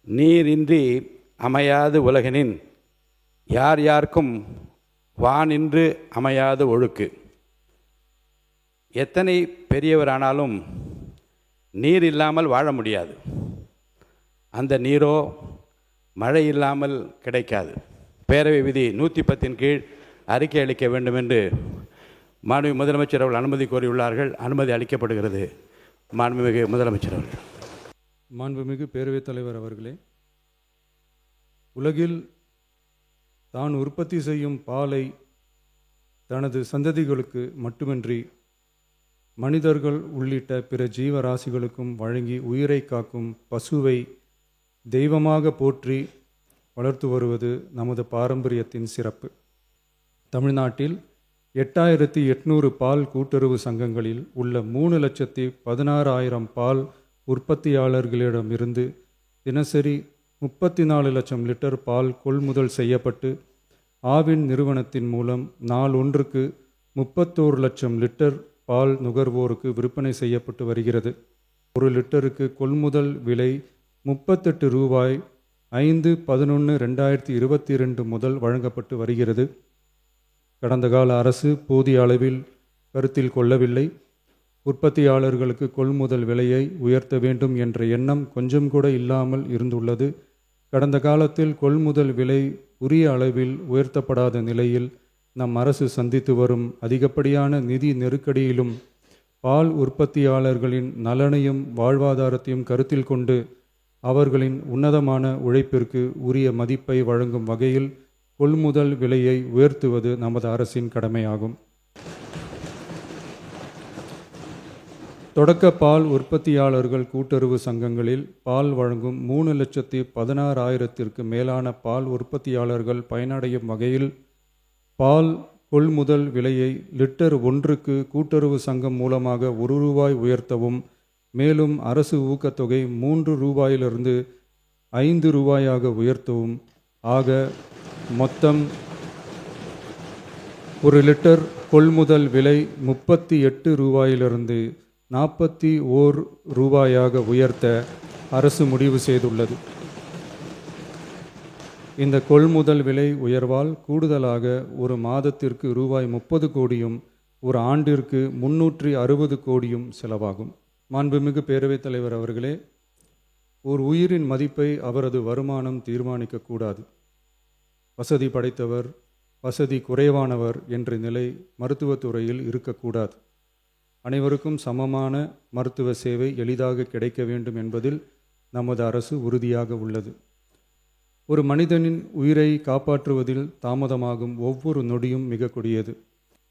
நீரின்றி அமையாது உலகினின் யார் யார்க்கும் வானின்று அமையாது ஒழுக்கு. எத்தனை பெரியவரானாலும் நீர் இல்லாமல் வாழ முடியாது. அந்த நீரோ மழை இல்லாமல் கிடைக்காது. பேரவை விதி 110 கீழ் அறிக்கை அளிக்க வேண்டும் என்று மாண்புமிகு முதலமைச்சர் அவர்கள் அனுமதி கோரியுள்ளார்கள். அனுமதி அளிக்கப்படுகிறது. மாண்புமிகு முதலமைச்சர் அவர்கள். மாண்புமிகு பேரவைத் தலைவர் அவர்களே, உலகில் தான் உற்பத்தி செய்யும் பாலை தனது சந்ததிகளுக்கு மட்டுமின்றி மனிதர்கள் உள்ளிட்ட பிற ஜீவராசிகளுக்கும் வழங்கி உயிரை காக்கும் பசுவை தெய்வமாக போற்றி வளர்த்து வருவது நமது பாரம்பரியத்தின் சிறப்பு. தமிழ்நாட்டில் 8800 பால் கூட்டுறவு சங்கங்களில் உள்ள 3,16,000 பால் உற்பத்தியாளர்களிடமிருந்து தினசரி 34 லட்சம் லிட்டர் பால் கொள்முதல் செய்யப்பட்டு ஆவின் நிறுவனத்தின் மூலம் நாள் ஒன்றுக்கு 31 லட்சம் லிட்டர் பால் நுகர்வோருக்கு விற்பனை செய்யப்பட்டு வருகிறது. ஒரு லிட்டருக்கு கொள்முதல் விலை 38 ரூபாய் 5/11/2022 முதல் வழங்கப்பட்டு வருகிறது. கடந்த கால அரசு போதிய அளவில் கருத்தில் கொள்ளவில்லை. உற்பத்தியாளர்களுக்கு கொள்முதல் விலையை உயர்த்த வேண்டும் என்ற எண்ணம் கொஞ்சம் கூட இல்லாமல் இருந்துள்ளது. கடந்த காலத்தில் கொள்முதல் விலை உரிய அளவில் உயர்த்தப்படாத நிலையில் நம் அரசு சந்தித்து வரும் அதிகப்படியான நிதி நெருக்கடியிலும் பால் உற்பத்தியாளர்களின் நலனையும் வாழ்வாதாரத்தையும் கருத்தில் கொண்டு அவர்களின் உன்னதமான உழைப்பிற்கு உரிய மதிப்பை வழங்கும் வகையில் கொள்முதல் விலையை உயர்த்துவது நமது அரசின் கடமையாகும். தொடக்க பால் உற்பத்தியாளர்கள் கூட்டுறவு சங்கங்களில் பால் வழங்கும் 3,16,000த்திற்கு மேலான பால் உற்பத்தியாளர்கள் பயனடையும் வகையில் பால் கொள்முதல் விலையை லிட்டர் ஒன்றுக்கு கூட்டுறவு சங்கம் மூலமாக 1 ரூபாய் உயர்த்தவும், மேலும் அரசு ஊக்கத்தொகை 3 ரூபாயிலிருந்து 5 ரூபாயாக உயர்த்தவும், ஆக மொத்தம் 1 லிட்டர் கொள்முதல் விலை 38 ரூபாயிலிருந்து 41 ரூபாயாக உயர்த்த அரசு முடிவு செய்துள்ளது. இந்த கொள்முதல் விலை உயர்வால் கூடுதலாக ஒரு மாதத்திற்கு ரூபாய் 30 கோடியும் ஒரு ஆண்டிற்கு 360 கோடியும் செலவாகும். மாண்புமிகு பேரவைத் தலைவர் அவர்களே, ஒரு உயிரின் மதிப்பை அவரது வருமானம் தீர்மானிக்கக்கூடாது. வசதி படைத்தவர், வசதி குறைவானவர் என்ற நிலை மருத்துவத்துறையில் இருக்கக்கூடாது. அனைவருக்கும் சமமான மருத்துவ சேவை எளிதாக கிடைக்க வேண்டும் என்பதில் நமது அரசு உறுதியாக உள்ளது. ஒரு மனிதனின் உயிரை காப்பாற்றுவதில் தாமதமாகும் ஒவ்வொரு நொடியும் மிக கொடியது.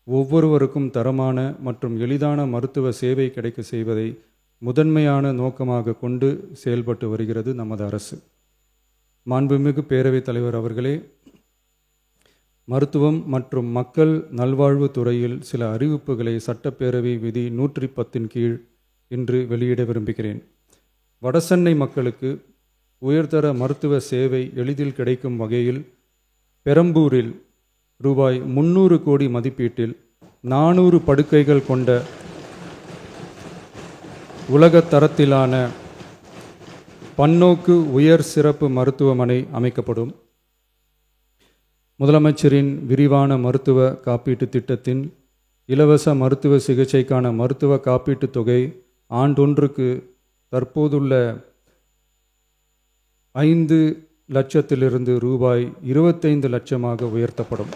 ஒவ்வொருவருக்கும் தரமான மற்றும் எளிதான மருத்துவ சேவை கிடைக்க செய்வதை முதன்மையான நோக்கமாக கொண்டு செயல்பட்டு வருகிறது நமது அரசு. மாண்புமிகு பேரவைத் தலைவர் அவர்களே, மருத்துவம் மற்றும் மக்கள் நல்வாழ்வு துறையில் சில அறிவிப்புகளை சட்டப்பேரவை விதி 110 கீழ் இன்று வெளியிட விரும்புகிறேன். வடசென்னை மக்களுக்கு உயர்தர மருத்துவ சேவை எளிதில் கிடைக்கும் வகையில் பெரம்பூரில் ரூபாய் 300 கோடி மதிப்பீட்டில் 400 படுக்கைகள் கொண்ட உலக தரத்திலான பன்னோக்கு உயர் சிறப்பு மருத்துவமனை அமைக்கப்படும். முதலமைச்சரின் விரிவான மருத்துவ காப்பீட்டு திட்டத்தின் இலவச மருத்துவ சிகிச்சைக்கான மருத்துவ காப்பீட்டு தொகை ஆண்டொன்றுக்கு தற்போதுள்ள 5 லட்சத்திலிருந்து ரூபாய் 25 லட்சமாக உயர்த்தப்படும்.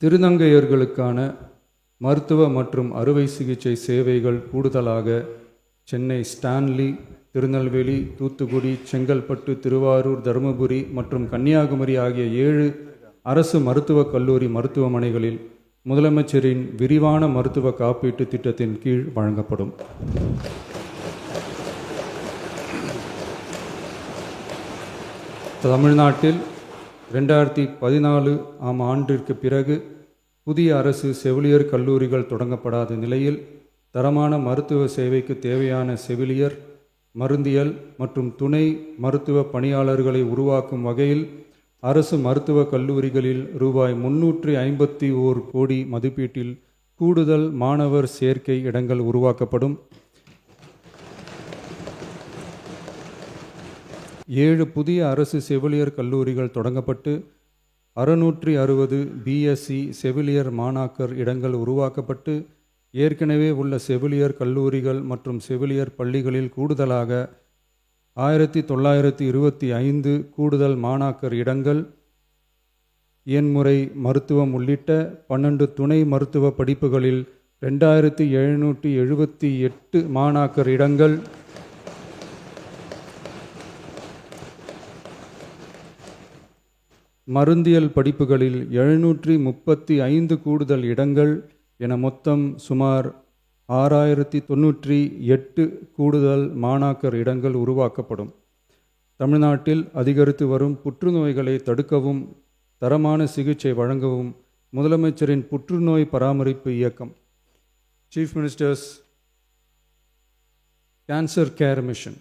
திருநங்கையர்களுக்கான மருத்துவ மற்றும் அறுவை சிகிச்சை சேவைகள் கூடுதலாக சென்னை ஸ்டான்லி, திருநெல்வேலி, தூத்துக்குடி, செங்கல்பட்டு, திருவாரூர், தருமபுரி மற்றும் கன்னியாகுமரி ஆகிய 7 அரசு மருத்துவக் கல்லூரி மருத்துவமனைகளில் முதலமைச்சரின் விரிவான மருத்துவ காப்பீட்டு திட்டத்தின் கீழ் வழங்கப்படும். தமிழ்நாட்டில் 2014 ஆம் ஆண்டிற்கு பிறகு புதிய அரசு செவிலியர் கல்லூரிகள் தொடங்கப்படாத நிலையில் தரமான மருத்துவ சேவைக்கு தேவையான செவிலியர், மருந்தியல் மற்றும் துணை மருத்துவ பணியாளர்களை உருவாக்கும் வகையில் அரசு மருத்துவக் கல்லூரிகளில் ரூபாய் 351 கோடி மதிப்பீட்டில் கூடுதல் மாணவர் சேர்க்கை இடங்கள் உருவாக்கப்படும். 7 புதிய அரசு செவிலியர் கல்லூரிகள் தொடங்கப்பட்டு 660 பிஎஸ்சி செவிலியர் மாணாக்கர் இடங்கள் உருவாக்கப்பட்டு, ஏற்கனவே உள்ள செவிலியர் கல்லூரிகள் மற்றும் செவிலியர் பள்ளிகளில் கூடுதலாக 1925 கூடுதல் மாணாக்கர் இடங்கள், எண்முறை மருத்துவம் உள்ளிட்ட 12 துணை மருத்துவ படிப்புகளில் 2778 மாணாக்கர் இடங்கள், மருந்தியல் படிப்புகளில் 735 கூடுதல் இடங்கள் என மொத்தம் சுமார் 6098 கூடுதல் மாணாக்கர் இடங்கள் உருவாக்கப்படும். தமிழ்நாட்டில் அதிகரித்து வரும் புற்றுநோய்களை தடுக்கவும் தரமான சிகிச்சை வழங்கவும் முதலமைச்சரின் புற்றுநோய் பராமரிப்பு இயக்கம் chief minister's cancer care mission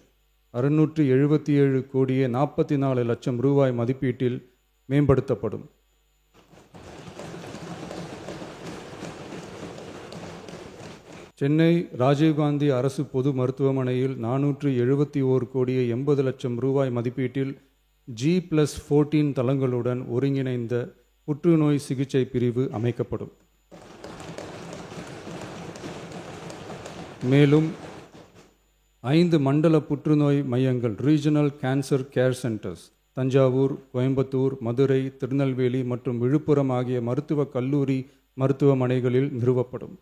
677 கோடியே 44 லட்சம் ரூபாய் மதிப்பீட்டில் மேம்படுத்தப்படும். சென்னை ராஜீவ்காந்தி அரசு பொது மருத்துவமனையில் 471 கோடியே 80 லட்சம் ரூபாய் மதிப்பீட்டில் G+14 தளங்களுடன் ஒருங்கிணைந்த புற்றுநோய் சிகிச்சை பிரிவு அமைக்கப்படும். மேலும் 5 மண்டல புற்றுநோய் மையங்கள் regional cancer care centres Thanjavur, Coimbatore, Madurai, Tirunelveli மற்றும் விழுப்புரம் ஆகிய மருத்துவக் கல்லூரி மருத்துவமனைகளில் நிறுவப்படும்.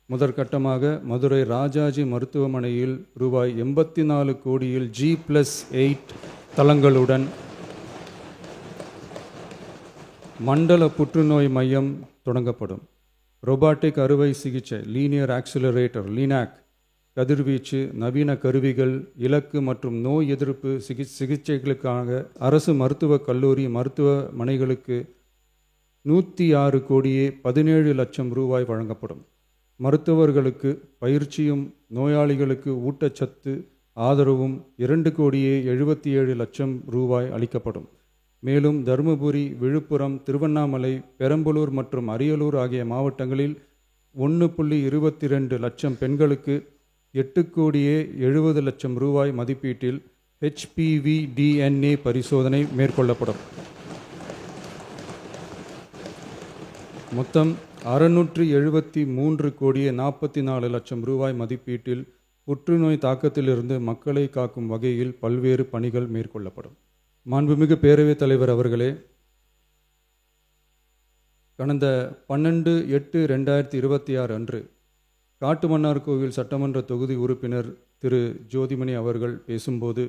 முதற்கட்டமாக மதுரை ராஜாஜி மருத்துவமனையில் ரூபாய் 84 கோடியில் G+8 தளங்களுடன் மண்டல புற்றுநோய் மையம் தொடங்கப்படும். ரொபாட்டிக் அறுவை சிகிச்சை லீனியர் ஆக்சிலரேட்டர் லீனாக், கதிர்வீச்சு, நவீன கருவிகள், இலக்கு மற்றும் நோய் எதிர்ப்பு சிகிச்சைகளுக்காக அரசு மருத்துவக் கல்லூரி மருத்துவமனைகளுக்கு 106 கோடியே 17 லட்சம் ரூபாய் வழங்கப்படும். மருத்துவர்களுக்கு பயிற்சியும் நோயாளிகளுக்கு ஊட்டச்சத்து ஆதரவும் 2 கோடியே 77 லட்சம் ரூபாய் அளிக்கப்படும். மேலும் தருமபுரி, விழுப்புரம், திருவண்ணாமலை, பெரம்பலூர் மற்றும் அரியலூர் ஆகிய மாவட்டங்களில் 1.22 லட்சம் பெண்களுக்கு 8 கோடியே 70 லட்சம் ரூபாய் மதிப்பீட்டில் HPV DNA பரிசோதனை மேற்கொள்ளப்படும். மொத்தம் 673 கோடியே 44 லட்சம் ரூபாய் மதிப்பீட்டில் புற்றுநோய் தாக்கத்திலிருந்து மக்களை காக்கும் வகையில் பல்வேறு பணிகள் மேற்கொள்ளப்படும். மாண்புமிகு பேரவைத் தலைவர் அவர்களே, கடந்த 12/8/2026 அன்று காட்டுமன்னார்கோவில் சட்டமன்ற தொகுதி உறுப்பினர் திரு ஜோதிமணி அவர்கள் பேசும்போது,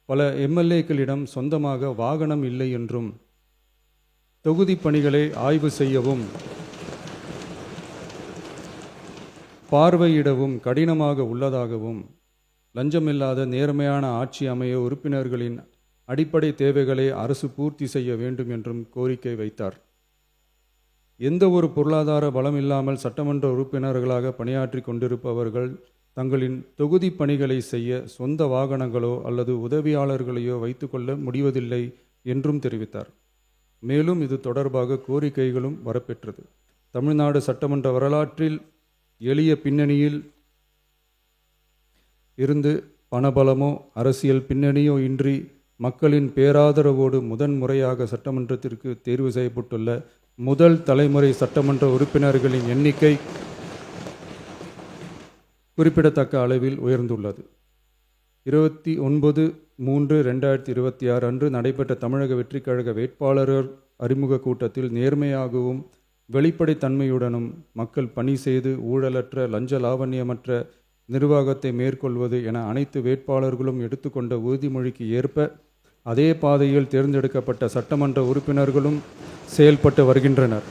பல எம்எல்ஏக்களிடம் சொந்தமாக வாகனம் இல்லை என்றும் தொகுதி பணிகளை ஆய்வு செய்யவும் பார்வையிடவும் கடினமாக உள்ளதாகவும், லஞ்சமில்லாத நேர்மையான ஆட்சி அமைய உறுப்பினர்களின் அடிப்படை தேவைகளை அரசு பூர்த்தி செய்ய வேண்டும் என்றும் கோரிக்கை வைத்தார். எந்த ஒரு பொருளாதார பலம் இல்லாமல் சட்டமன்ற உறுப்பினர்களாக பணியாற்றி கொண்டிருப்பவர்கள் தங்களின் தொகுதி பணிகளை செய்ய சொந்த வாகனங்களோ அல்லது உதவியாளர்களையோ வைத்துக்கொள்ள முடிவதில்லை என்றும் தெரிவித்தார். மேலும் இது தொடர்பாக கோரிக்கைகளும் வரப்பெற்றது. தமிழ்நாடு சட்டமன்ற வரலாற்றில் எளிய பின்னணியில் இருந்து பணபலமோ அரசியல் பின்னணியோ இன்றி மக்களின் பேராதரவோடு முதன்முறையாக சட்டமன்றத்திற்கு தேர்வு செய்யப்பட்டுள்ள முதல் தலைமுறை சட்டமன்ற உறுப்பினர்களின் எண்ணிக்கை குறிப்பிடத்தக்க அளவில் உயர்ந்துள்ளது. 29/3/2026 அன்று நடைபெற்ற தமிழக வெற்றிக் கழக வேட்பாளர் அறிமுக கூட்டத்தில் நேர்மையாகவும் வெளிப்படைத்தன்மையுடனும் மக்கள் பணி செய்து ஊழலற்ற லஞ்ச லாவண்யமற்ற நிர்வாகத்தை மேற்கொள்வது என அனைத்து வேட்பாளர்களும் எடுத்துக்கொண்ட உறுதிமொழிக்கு ஏற்ப அதே பாதையில் தேர்ந்தெடுக்கப்பட்ட சட்டமன்ற உறுப்பினர்களும் செயல்பட்டு வருகின்றனர்.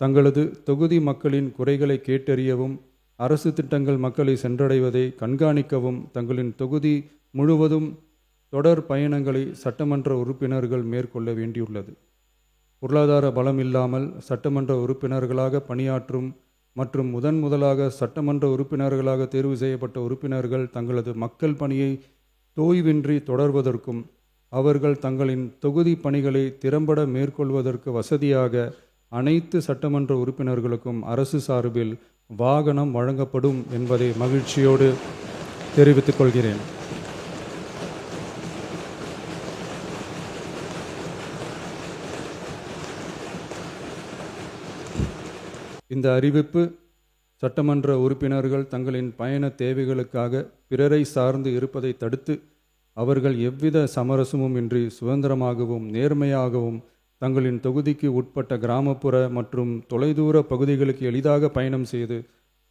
தங்களது தொகுதி மக்களின் குறைகளை கேட்டறியவும் அரசு திட்டங்கள் மக்களை சென்றடைவதை கண்காணிக்கவும் தங்களின் தொகுதி முழுவதும் தொடர் பயணங்களை சட்டமன்ற உறுப்பினர்கள் மேற்கொள்ள வேண்டியுள்ளது. பொருளாதார பலம் இல்லாமல் சட்டமன்ற உறுப்பினர்களாக பணியாற்றும் மற்றும் முதலாக சட்டமன்ற உறுப்பினர்களாக தேர்வு செய்யப்பட்ட உறுப்பினர்கள் தங்களது மக்கள் பணியை தோய்வின்றி தொடர்வதற்கும் அவர்கள் தங்களின் தொகுதி பணிகளை திறம்பட மேற்கொள்வதற்கு வசதியாக அனைத்து சட்டமன்ற உறுப்பினர்களுக்கும் அரசு சார்பில் வாகனம் வழங்கப்படும் என்பதை மகிழ்ச்சியோடு தெரிவித்துக் கொள்கிறேன். இந்த அறிவிப்பு சட்டமன்ற உறுப்பினர்கள் தங்களின் பயண தேவைகளுக்காக பிறரை சார்ந்து இருப்பதை தடுத்து அவர்கள் எவ்வித சமரசமும் இன்றி சுதந்திரமாகவும் நேர்மையாகவும் தங்களின் தொகுதிக்கு உட்பட்ட கிராமப்புற மற்றும் தொலைதூர பகுதிகளுக்கு எளிதாக பயணம் செய்து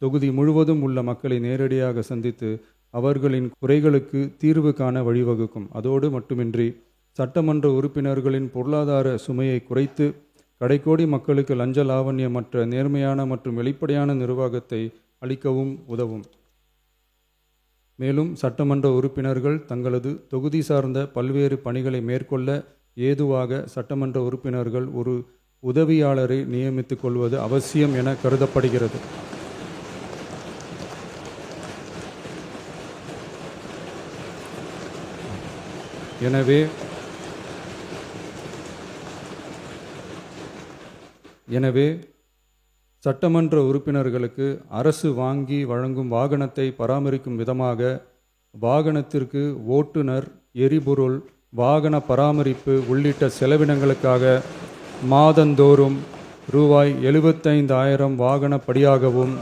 தொகுதி முழுவதும் உள்ள மக்களை நேரடியாக சந்தித்து அவர்களின் குறைகளுக்கு தீர்வு காண வழிவகுக்கும். அதோடு மட்டுமின்றி சட்டமன்ற உறுப்பினர்களின் பொருளாதார சுமையை குறைத்து கடைக்கோடி மக்களுக்கு லஞ்ச லாவண்யமற்ற நேர்மையான மற்றும் வெளிப்படையான நிர்வாகத்தை அளிக்கவும் உதவும். மேலும் சட்டமன்ற உறுப்பினர்கள் தங்களது தொகுதி சார்ந்த பல்வேறு பணிகளை மேற்கொள்ள ஏதுவாக சட்டமன்ற உறுப்பினர்கள் ஒரு உதவியாளரை நியமித்துக் கொள்வது அவசியம் என கருதப்படுகிறது. எனவே சட்டமன்ற உறுப்பினர்களுக்கு அரசு வாங்கி வழங்கும் வாகனத்தை பராமரிக்கும் விதமாக வாகனத்திற்கு ஓட்டுநர், எரிபொருள், வாகன பராமரிப்பு உள்ளிட்ட செலவினங்களுக்காக மாதந்தோறும் ரூபாய் 75,000 வாகனப்படியாகவும்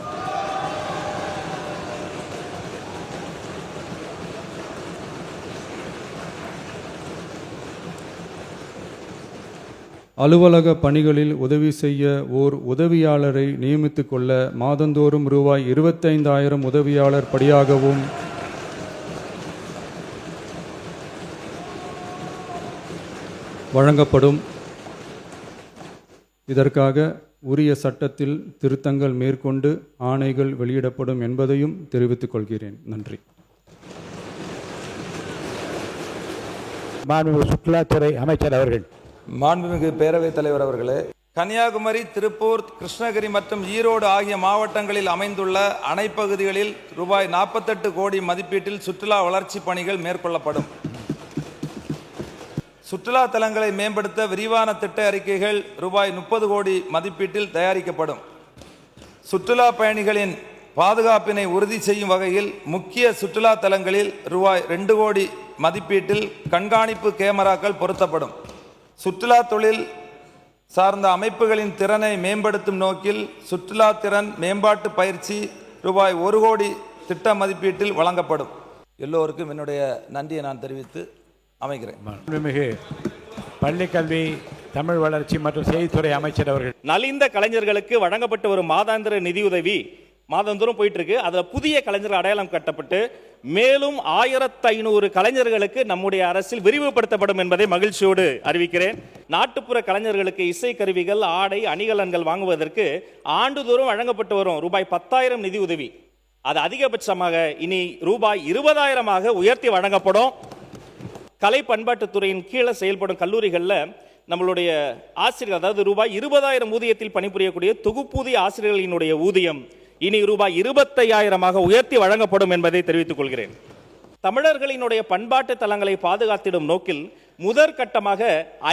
அலுவலக பணிகளில் உதவி செய்ய ஓர் உதவியாளரை நியமித்துக் கொள்ள மாதந்தோறும் ரூபாய் 25,000 உதவியாளர் படியாகவும் வழங்கப்படும். இதற்காக உரிய சட்டத்தில் திருத்தங்கள் மேற்கொண்டு ஆணைகள் வெளியிடப்படும் என்பதையும் தெரிவித்துக் கொள்கிறேன். நன்றி. மாண்புமிகு சுற்றுலாத்துறை அமைச்சர் அவர்கள். மாண்புமிகு பேரவைத் தலைவர் அவர்களே, கன்னியாகுமரி, திருப்பூர், கிருஷ்ணகிரி மற்றும் ஈரோடு ஆகிய மாவட்டங்களில் அமைந்துள்ள அணைப்பகுதிகளில் ரூபாய் 48 கோடி மதிப்பீட்டில் சுற்றுலா வளர்ச்சி பணிகள் மேற்கொள்ளப்படும். சுற்றுலா தலங்களை மேம்படுத்த விரிவான திட்ட அறிக்கைகள் ரூபாய் 30 கோடி மதிப்பீட்டில் தயாரிக்கப்படும். சுற்றுலா பயணிகளின் பாதுகாப்பினை உறுதி செய்யும் வகையில் முக்கிய சுற்றுலா தலங்களில் ரூபாய் 2 கோடி மதிப்பீட்டில் கண்காணிப்பு கேமராக்கள் பொருத்தப்படும். சுற்றுலா தொழில் சார்ந்த அமைப்புகளின் திறனை மேம்படுத்தும் நோக்கில் சுற்றுலா திறன் மேம்பாட்டு பயிற்சி ரூபாய் 1 கோடி திட்ட மதிப்பீட்டில் வழங்கப்படும். எல்லோருக்கும் என்னுடைய நன்றியை நான் தெரிவித்து அமைகிறேன். மாண்புமிகு பள்ளிக்கல்வி, தமிழ் வளர்ச்சி மற்றும் செய்தித்துறை அமைச்சர் அவர்கள். நலிந்த கலைஞர்களுக்கு வழங்கப்பட்டு வரும் மாதாந்திர நிதியுதவி மாதந்தோறும் போயிட்டு இருக்கு. அதில் புதிய கலைஞர்கள் அடையாளம் கட்டப்பட்டு மேலும் 1500 கலைஞர்களுக்கு நம்முடைய அரசில் விரிவுபடுத்தப்படும் என்பதை மகிழ்ச்சியோடு அறிவிக்கிறேன். நாட்டுப்புற கலைஞர்களுக்கு இசை கருவிகள், ஆடை, அணிகலன்கள் வாங்குவதற்கு ஆண்டுதோறும் வழங்கப்பட்டு வரும் ரூபாய் 10,000 நிதி உதவி அது அதிகபட்சமாக இனி ரூபாய் 20,000 உயர்த்தி வழங்கப்படும். கலை பண்பாட்டுத்துறையின் கீழே செயல்படும் கல்லூரிகளில் நம்மளுடைய ஆசிரியர்கள், அதாவது ரூபாய் 20,000 ஊதியத்தில் பணிபுரியக்கூடிய தொகுப்பூதிய ஆசிரியர்களினுடைய ஊதியம் இனி ரூபாய் 25,000 உயர்த்தி வழங்கப்படும் என்பதை தெரிவித்துக் கொள்கிறேன். தமிழர்களினுடைய பண்பாட்டு தலங்களை பாதுகாத்திடும் நோக்கில் முதற்கட்டமாக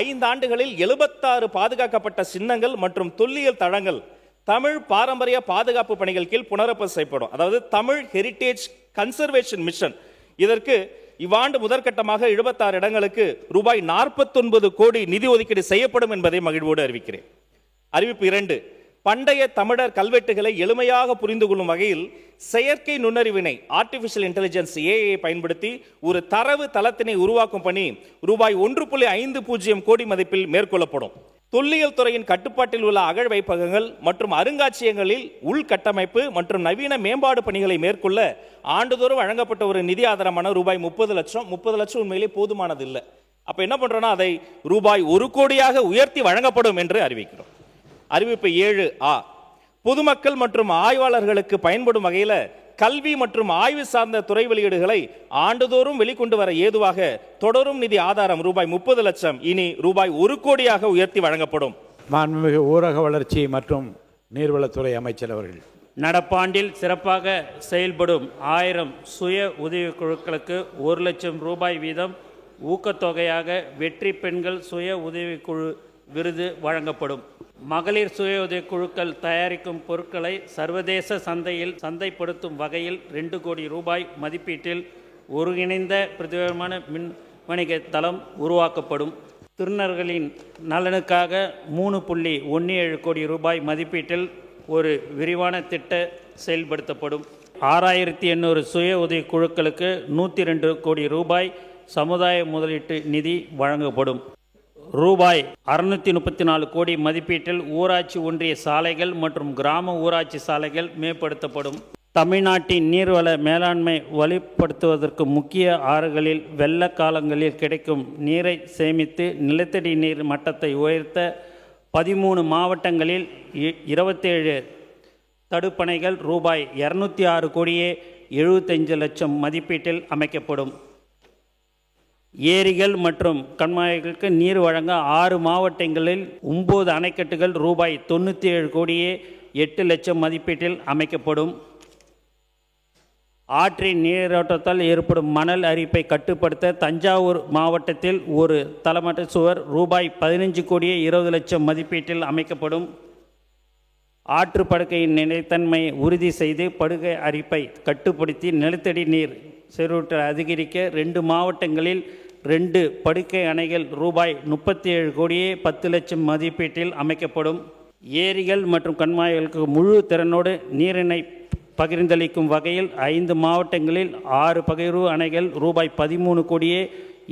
5 ஆண்டுகளில் 76 பாதுகாக்கப்பட்ட சின்னங்கள் மற்றும் தொல்லியல் தளங்கள் தமிழ் பாரம்பரிய பாதுகாப்பு பணிகள் கீழ் புனரமைப்பு செய்யப்படும். அதாவது தமிழ் ஹெரிட்டேஜ் கன்சர்வேஷன் மிஷன். இதற்கு இவ்வாண்டு முதற்கட்டமாக 76 இடங்களுக்கு ரூபாய் 49 கோடி நிதி ஒதுக்கீடு செய்யப்படும் என்பதை மகிழ்வோடு அறிவிக்கிறேன். அறிவிப்பு 2. பண்டைய தமிழர் கல்வெட்டுகளை எளிமையாக புரிந்து கொள்ளும் வகையில் செயற்கை நுண்ணறிவினை ஆர்டிபிஷியல் இன்டெலிஜென்ஸ் AI பயன்படுத்தி ஒரு தரவு தளத்தினை உருவாக்கும் பணி ரூபாய் 1.50 கோடி மதிப்பில் மேற்கொள்ளப்படும். தொல்லியல் துறையின் கட்டுப்பாட்டில் உள்ள அகழ் வைப்பகங்கள் மற்றும் அருங்காட்சியகங்களில் உள்கட்டமைப்பு மற்றும் நவீன மேம்பாடு பணிகளை மேற்கொள்ள ஆண்டுதோறும் வழங்கப்பட்ட ஒரு நிதி ஆதாரமான ரூபாய் 30 லட்சம். 30 லட்சம் உண்மையிலே போதுமானது இல்லை. அப்ப என்ன பண்றோம்னா அதை ரூபாய் 1 கோடியாக உயர்த்தி வழங்கப்படும் என்று அறிவிக்கிறோம். அறிவிப்பு 7A. பொதுமக்கள் மற்றும் ஆய்வாளர்களுக்கு பயன்படும் வகையில் கல்வி மற்றும் ஆய்வு சார்ந்த துறை வெளியீடுகளை ஆண்டுதோறும் வெளிக்கொண்டு வர ஏதுவாக தொடரும் நிதி ஆதாரம் ரூபாய் 30 லட்சம் இனி ரூபாய் 1 கோடியாக உயர்த்தி வழங்கப்படும். மாண்புமிகு ஊரக வளர்ச்சி மற்றும் நீர்வளத்துறை அமைச்சர் அவர்கள். நடப்பாண்டில் சிறப்பாக செயல்படும் 1000 சுய உதவிக்குழுக்களுக்கு 1 லட்சம் ரூபாய் வீதம் ஊக்கத்தொகையாக வெற்றி பெண்கள் சுய உதவிக்குழு விருது வழங்கப்படும். மகளிர் சுய உதவிக்குழுக்கள் தயாரிக்கும் பொருட்களை சர்வதேச சந்தையில் சந்தைப்படுத்தும் வகையில் 2 கோடி ரூபாய் மதிப்பீட்டில் ஒருங்கிணைந்த பிரதிபலிமான மின் வணிக தளம் உருவாக்கப்படும். திருநர்களின் நலனுக்காக 3.17 கோடி ரூபாய் மதிப்பீட்டில் ஒரு விரிவான திட்டம் செயல்படுத்தப்படும். 6800 சுய உதவி குழுக்களுக்கு 102 கோடி ரூபாய் சமுதாய முதலீட்டு நிதி வழங்கப்படும். ரூபாய் 634 கோடி மதிப்பீட்டில் ஊராட்சி ஒன்றிய சாலைகள் மற்றும் கிராம ஊராட்சி சாலைகள் மேம்படுத்தப்படும். தமிழ்நாட்டின் நீர்வள மேலாண்மை வலுப்படுத்துவதற்கு முக்கிய ஆறுகளில் வெள்ள காலங்களில் கிடைக்கும் நீரை சேமித்து நிலத்தடி நீர் மட்டத்தை உயர்த்த 13 மாவட்டங்களில் 27 தடுப்பணைகள் ரூபாய் 206 கோடியே 75 லட்சம் மதிப்பீட்டில் அமைக்கப்படும். ஏரிகள் மற்றும் கண்மாய்களுக்கு நீர் வழங்க 6 மாவட்டங்களில் 9 அணைக்கட்டுகள் ரூபாய் 97 கோடியே 8 லட்சம் மதிப்பீட்டில் அமைக்கப்படும். ஆற்றின் நீரோட்டத்தால் ஏற்படும் மணல் அரிப்பை கட்டுப்படுத்த தஞ்சாவூர் மாவட்டத்தில் ஒரு தளமட்ட சுவர் ரூபாய் 15 கோடியே 20 லட்சம் மதிப்பீட்டில் அமைக்கப்படும். ஆற்று படுக்கையின் நிலைத்தன்மையை உறுதி செய்து படுகை அரிப்பை கட்டுப்படுத்தி நிலத்தடி நீர் செறிவூட்டலை அதிகரிக்க 2 மாவட்டங்களில் 2 படுக்கை அணைகள் ரூபாய் 37 கோடியே 10 லட்சம் மதிப்பீட்டில் அமைக்கப்படும். ஏரிகள் மற்றும் கண்மாய்களுக்கு முழு திறனோடு நீரினை பகிர்ந்தளிக்கும் வகையில் 5 மாவட்டங்களில் 6 பகிர்வு அணைகள் ரூபாய் 13 கோடியே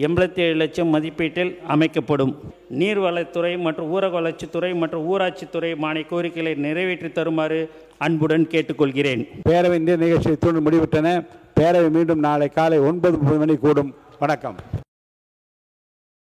87 லட்சம் மதிப்பீட்டில் அமைக்கப்படும். நீர்வளத்துறை மற்றும் ஊரக வளர்ச்சித்துறை மற்றும் ஊராட்சித்துறை மானிய கோரிக்கைகளை நிறைவேற்றி தருமாறு அன்புடன் கேட்டுக்கொள்கிறேன். பேரவை இந்த நிகழ்ச்சியை தூண்டு முடிவிட்டன. பேரவை மீண்டும் நாளை காலை 9:30 மணி கூடும். வணக்கம்.